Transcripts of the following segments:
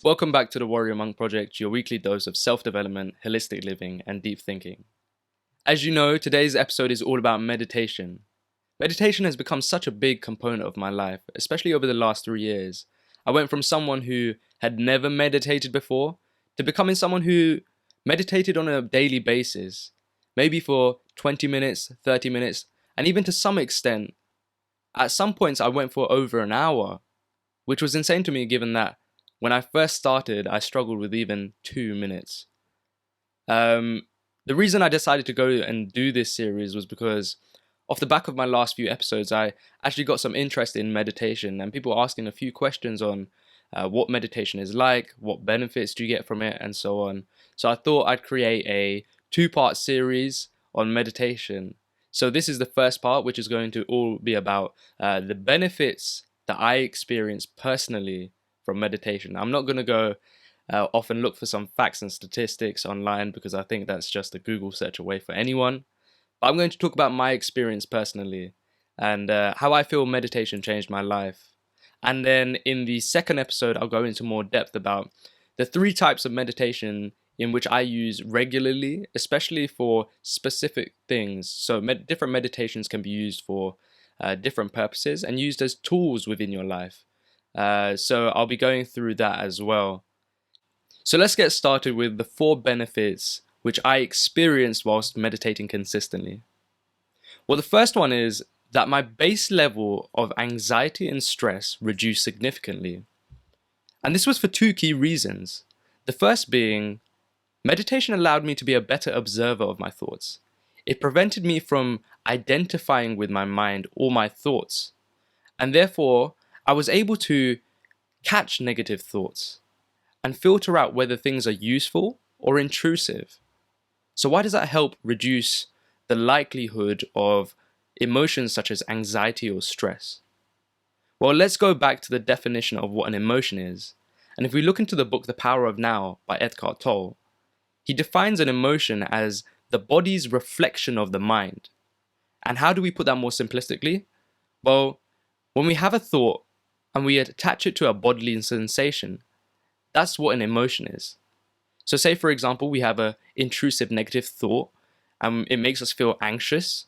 Welcome back to the Warrior Monk Project, your weekly dose of self-development, holistic living, and deep thinking. As you know, today's episode is all about meditation. Meditation has become such a big component of my life, especially over the last 3 years. I went from someone who had never meditated before to becoming someone who meditated on a daily basis, maybe for 20 minutes, 30 minutes, and even to some extent, at some points I went for over an hour, which was insane to me given that when I first started, I struggled with even 2 minutes. Um, the reason I decided to go and do this series was because, off the back of my last few episodes, I actually got some interest in meditation and people asking a few questions on what meditation is like, what benefits do you get from it, and so on. So I thought I'd create a two-part series on meditation. So this is the first part, which is going to all be about the benefits that I experience personally from meditation. I'm not going to go off and look for some facts and statistics online because I think that's just a Google search away for anyone. But I'm going to talk about my experience personally and how I feel meditation changed my life. And then in the second episode, I'll go into more depth about the three types of meditation in which I use regularly, especially for specific things. So different meditations can be used for different purposes and used as tools within your life. So I'll be going through that as well. So let's get started with the 4 benefits which I experienced whilst meditating consistently. Well, the first one is that my base level of anxiety and stress reduced significantly. And this was for 2 key reasons. The first being, meditation allowed me to be a better observer of my thoughts. It prevented me from identifying with my mind or my thoughts. And therefore, I was able to catch negative thoughts and filter out whether things are useful or intrusive. So why does that help reduce the likelihood of emotions such as anxiety or stress? Well, let's go back to the definition of what an emotion is. And if we look into the book The Power of Now by Eckhart Tolle, he defines an emotion as the body's reflection of the mind. And how do we put that more simplistically? Well, when we have a thought and we attach it to a bodily sensation, that's what an emotion is. So say, for example, we have an intrusive negative thought and it makes us feel anxious,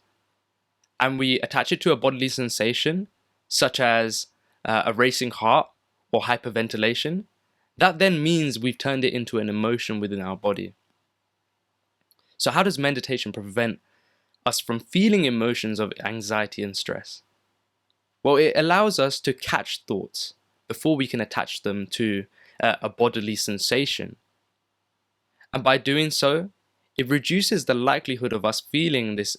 and we attach it to a bodily sensation such as a racing heart or hyperventilation. That then means we've turned it into an emotion within our body. So how does meditation prevent us from feeling emotions of anxiety and stress? Well, it allows us to catch thoughts before we can attach them to a bodily sensation. And by doing so, it reduces the likelihood of us feeling this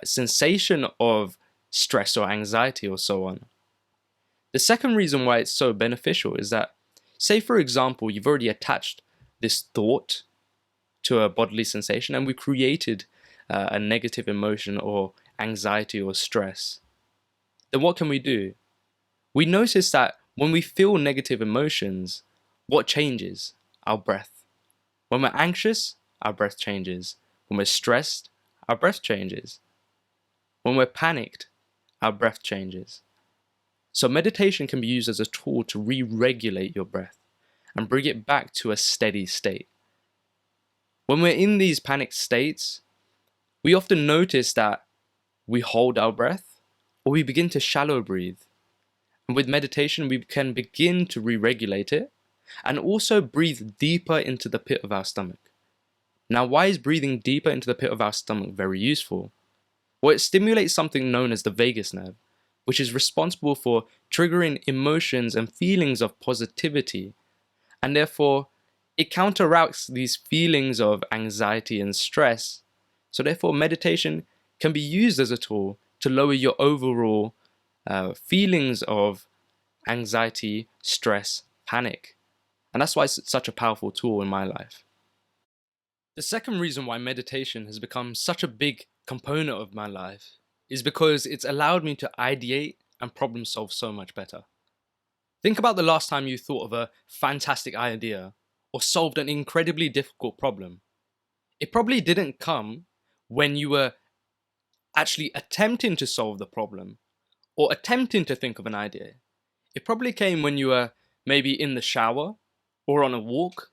sensation of stress or anxiety or so on. The second reason why it's so beneficial is that, say for example, you've already attached this thought to a bodily sensation and we created a negative emotion or anxiety or stress. Then what can we do? We notice that when we feel negative emotions, what changes? Our breath. When we're anxious, our breath changes. When we're stressed, our breath changes. When we're panicked, our breath changes. So meditation can be used as a tool to re-regulate your breath and bring it back to a steady state. When we're in these panicked states, we often notice that we hold our breath or we begin to shallow breathe. And with meditation, we can begin to re-regulate it and also breathe deeper into the pit of our stomach. Now, why is breathing deeper into the pit of our stomach very useful? Well, it stimulates something known as the vagus nerve, which is responsible for triggering emotions and feelings of positivity, and therefore it counteracts these feelings of anxiety and stress. So therefore, meditation can be used as a tool to lower your overall feelings of anxiety, stress, panic. And that's why it's such a powerful tool in my life. The second reason why meditation has become such a big component of my life is because it's allowed me to ideate and problem solve so much better. Think about the last time you thought of a fantastic idea or solved an incredibly difficult problem. It probably didn't come when you were actually attempting to solve the problem or attempting to think of an idea. It probably came when you were maybe in the shower or on a walk.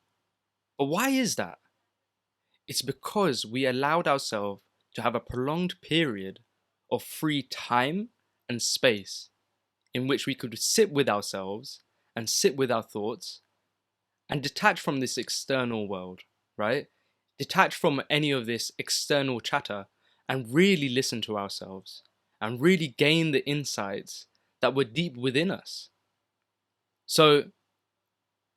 But why is that? It's because we allowed ourselves to have a prolonged period of free time and space in which we could sit with ourselves and sit with our thoughts and detach from this external world, right? Detach from any of this external chatter and really listen to ourselves and really gain the insights that were deep within us. So,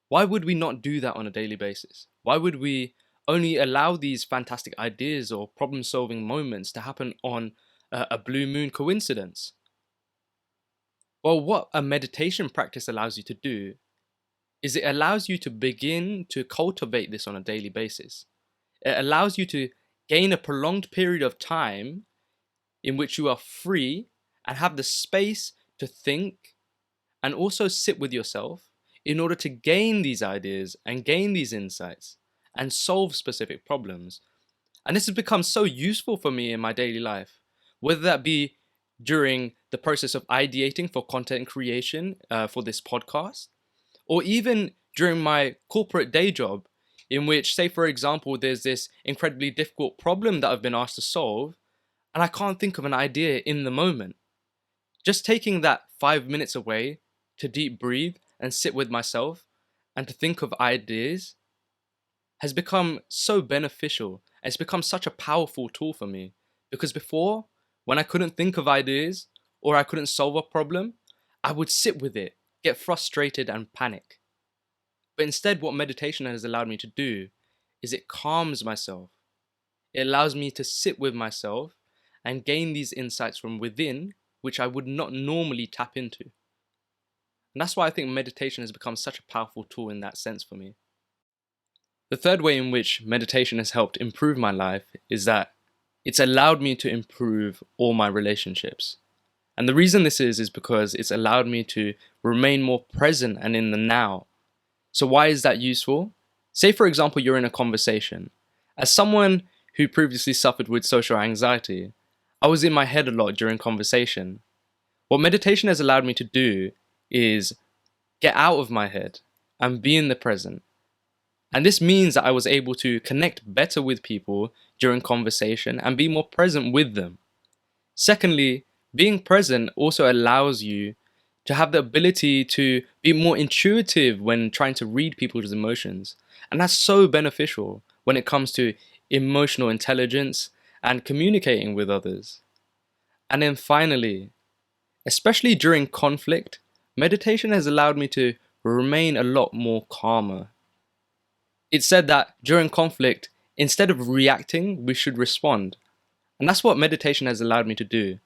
why would we not do that on a daily basis? Why would we only allow these fantastic ideas or problem solving moments to happen on a blue moon coincidence? Well, what a meditation practice allows you to do is it allows you to begin to cultivate this on a daily basis. It allows you to gain a prolonged period of time in which you are free and have the space to think and also sit with yourself in order to gain these ideas and gain these insights and solve specific problems. And this has become so useful for me in my daily life, whether that be during the process of ideating for content creation for this podcast, or even during my corporate day job, in which, say, for example, there's this incredibly difficult problem that I've been asked to solve, and I can't think of an idea in the moment. Just taking that 5 minutes away to deep breathe and sit with myself and to think of ideas has become so beneficial. It's become such a powerful tool for me because before, when I couldn't think of ideas or I couldn't solve a problem, I would sit with it, get frustrated and panic. But instead, what meditation has allowed me to do is it calms myself. It allows me to sit with myself and gain these insights from within, which I would not normally tap into. And that's why I think meditation has become such a powerful tool in that sense for me. The third way in which meditation has helped improve my life is that it's allowed me to improve all my relationships. And the reason this is because it's allowed me to remain more present and in the now. So why is that useful? Say, for example, you're in a conversation. As someone who previously suffered with social anxiety, I was in my head a lot during conversation. What meditation has allowed me to do is get out of my head and be in the present. And this means that I was able to connect better with people during conversation and be more present with them. Secondly, being present also allows you to have the ability to be more intuitive when trying to read people's emotions. And that's so beneficial when it comes to emotional intelligence and communicating with others. And then finally, especially during conflict, meditation has allowed me to remain a lot more calmer. It's said that during conflict, instead of reacting, we should respond. And that's what meditation has allowed me to do.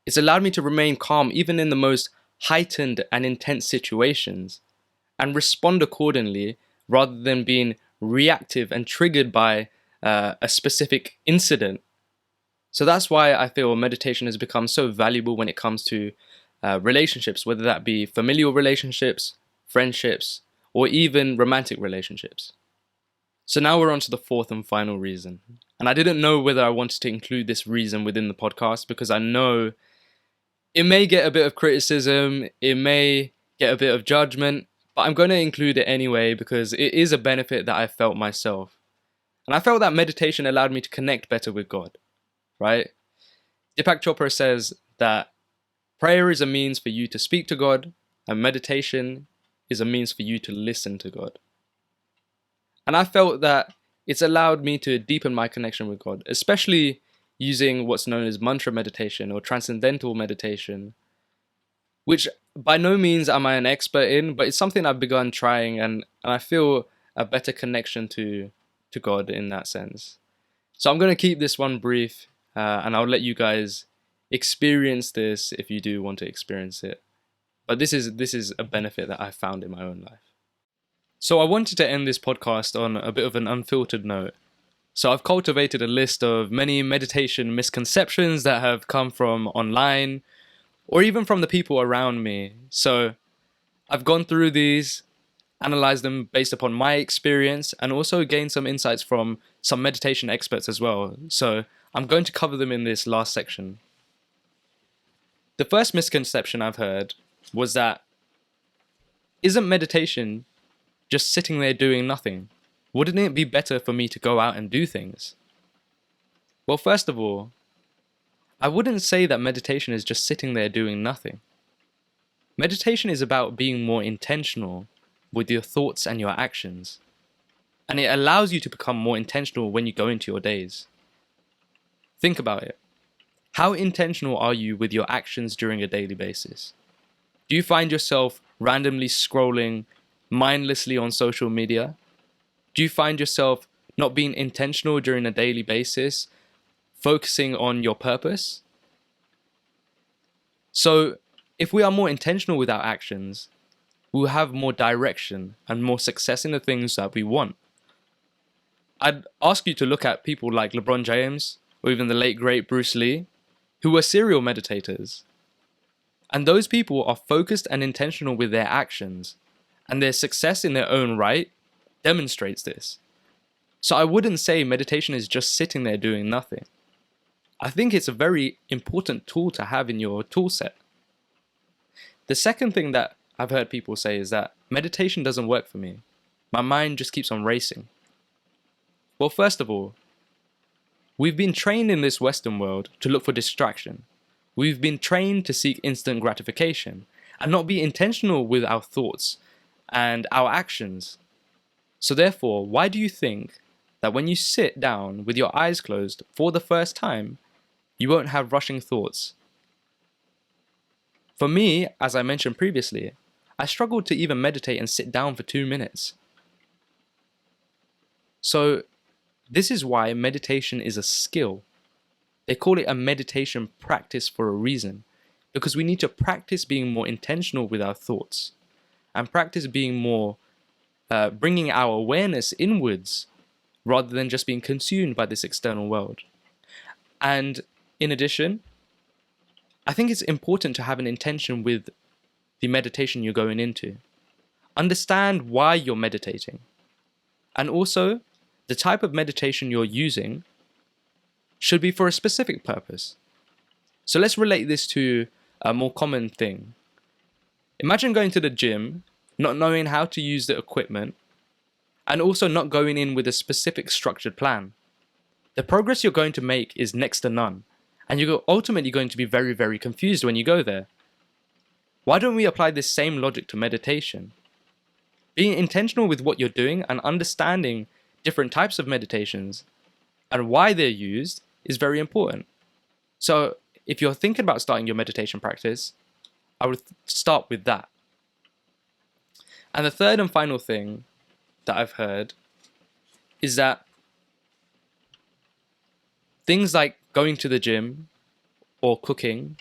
It's allowed me to remain calm even in the most heightened and intense situations and respond accordingly rather than being reactive and triggered by a specific incident. So that's why I feel meditation has become so valuable when it comes to relationships, whether that be familial relationships, friendships, or even romantic relationships. So now we're on to the fourth and final reason. And I didn't know whether I wanted to include this reason within the podcast because I know it may get a bit of criticism, it may get a bit of judgment, but I'm going to include it anyway because it is a benefit that I felt myself. And I felt that meditation allowed me to connect better with God, right? Deepak Chopra says that prayer is a means for you to speak to God, and meditation is a means for you to listen to God. And I felt that it's allowed me to deepen my connection with God, especially using what's known as mantra meditation or transcendental meditation, which by no means am I an expert in, but it's something I've begun trying and I feel a better connection to God in that sense. So I'm going to keep this one brief and I'll let you guys experience this if you do want to experience it. But this is a benefit that I found in my own life. So I wanted to end this podcast on a bit of an unfiltered note. So I've cultivated a list of many meditation misconceptions that have come from online or even from the people around me. So I've gone through these, analyzed them based upon my experience, and also gained some insights from some meditation experts as well. So I'm going to cover them in this last section. The first misconception I've heard was that isn't meditation just sitting there doing nothing? Wouldn't it be better for me to go out and do things? Well, first of all, I wouldn't say that meditation is just sitting there doing nothing. Meditation is about being more intentional with your thoughts and your actions. And it allows you to become more intentional when you go into your days. Think about it. How intentional are you with your actions during a daily basis? Do you find yourself randomly scrolling mindlessly on social media? Do you find yourself not being intentional during a daily basis, focusing on your purpose? So, if we are more intentional with our actions, we will have more direction and more success in the things that we want. I'd ask you to look at people like LeBron James, or even the late great Bruce Lee, who were serial meditators. And those people are focused and intentional with their actions, and their success in their own right demonstrates this. So I wouldn't say meditation is just sitting there doing nothing. I think it's a very important tool to have in your tool set. The second thing that I've heard people say is that meditation doesn't work for me. My mind just keeps on racing. Well, first of all, we've been trained in this Western world to look for distraction. We've been trained to seek instant gratification and not be intentional with our thoughts and our actions. So therefore, why do you think that when you sit down with your eyes closed for the first time, you won't have rushing thoughts? For me, as I mentioned previously, I struggled to even meditate and sit down for 2 minutes. So this is why meditation is a skill. They call it a meditation practice for a reason, because we need to practice being more intentional with our thoughts and practice being more, bringing our awareness inwards rather than just being consumed by this external world. And in addition, I think it's important to have an intention with the meditation you're going into. Understand why you're meditating. And also, the type of meditation you're using should be for a specific purpose. So let's relate this to a more common thing. Imagine going to the gym, not knowing how to use the equipment, and also not going in with a specific structured plan. The progress you're going to make is next to none, and you're ultimately going to be very, very confused when you go there. Why don't we apply this same logic to meditation? Being intentional with what you're doing and understanding different types of meditations and why they're used is very important. So if you're thinking about starting your meditation practice, I would start with that. And the third and final thing that I've heard is that things like going to the gym or cooking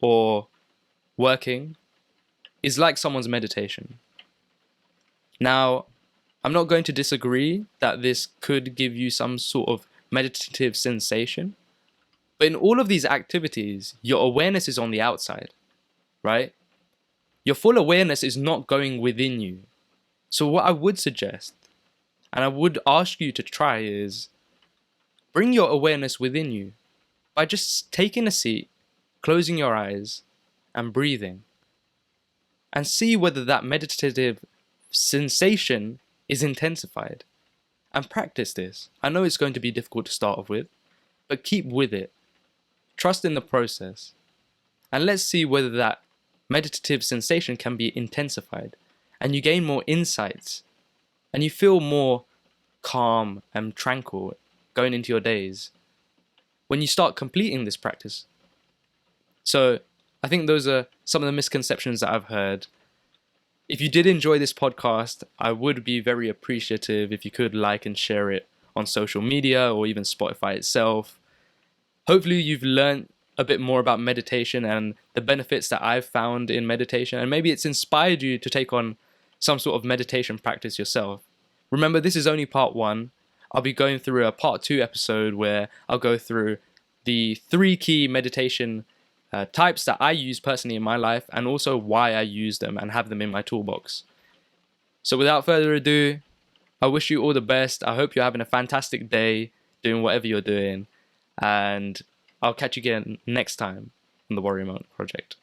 or working is like someone's meditation. Now, I'm not going to disagree that this could give you some sort of meditative sensation, but in all of these activities, your awareness is on the outside, right? Your full awareness is not going within you. So what I would suggest, and I would ask you to try, is bring your awareness within you by just taking a seat, closing your eyes, and breathing. And see whether that meditative sensation is intensified. And practice this. I know it's going to be difficult to start off with, but keep with it. Trust in the process. And let's see whether that meditative sensation can be intensified and you gain more insights and you feel more calm and tranquil going into your days when you start completing this practice. So I think those are some of the misconceptions that I've heard. If you did enjoy this podcast, I would be very appreciative if you could like and share it on social media or even Spotify itself. Hopefully you've learned a bit more about meditation and the benefits that I've found in meditation, and maybe it's inspired you to take on some sort of meditation practice yourself. Remember, this is only part 1. I'll be going through a part 2 episode where I'll go through the 3 key meditation types that I use personally in my life and also why I use them and have them in my toolbox. So without further ado, I wish you all the best. I hope you're having a fantastic day doing whatever you're doing, and I'll catch you again next time on the Warrior Monk Project.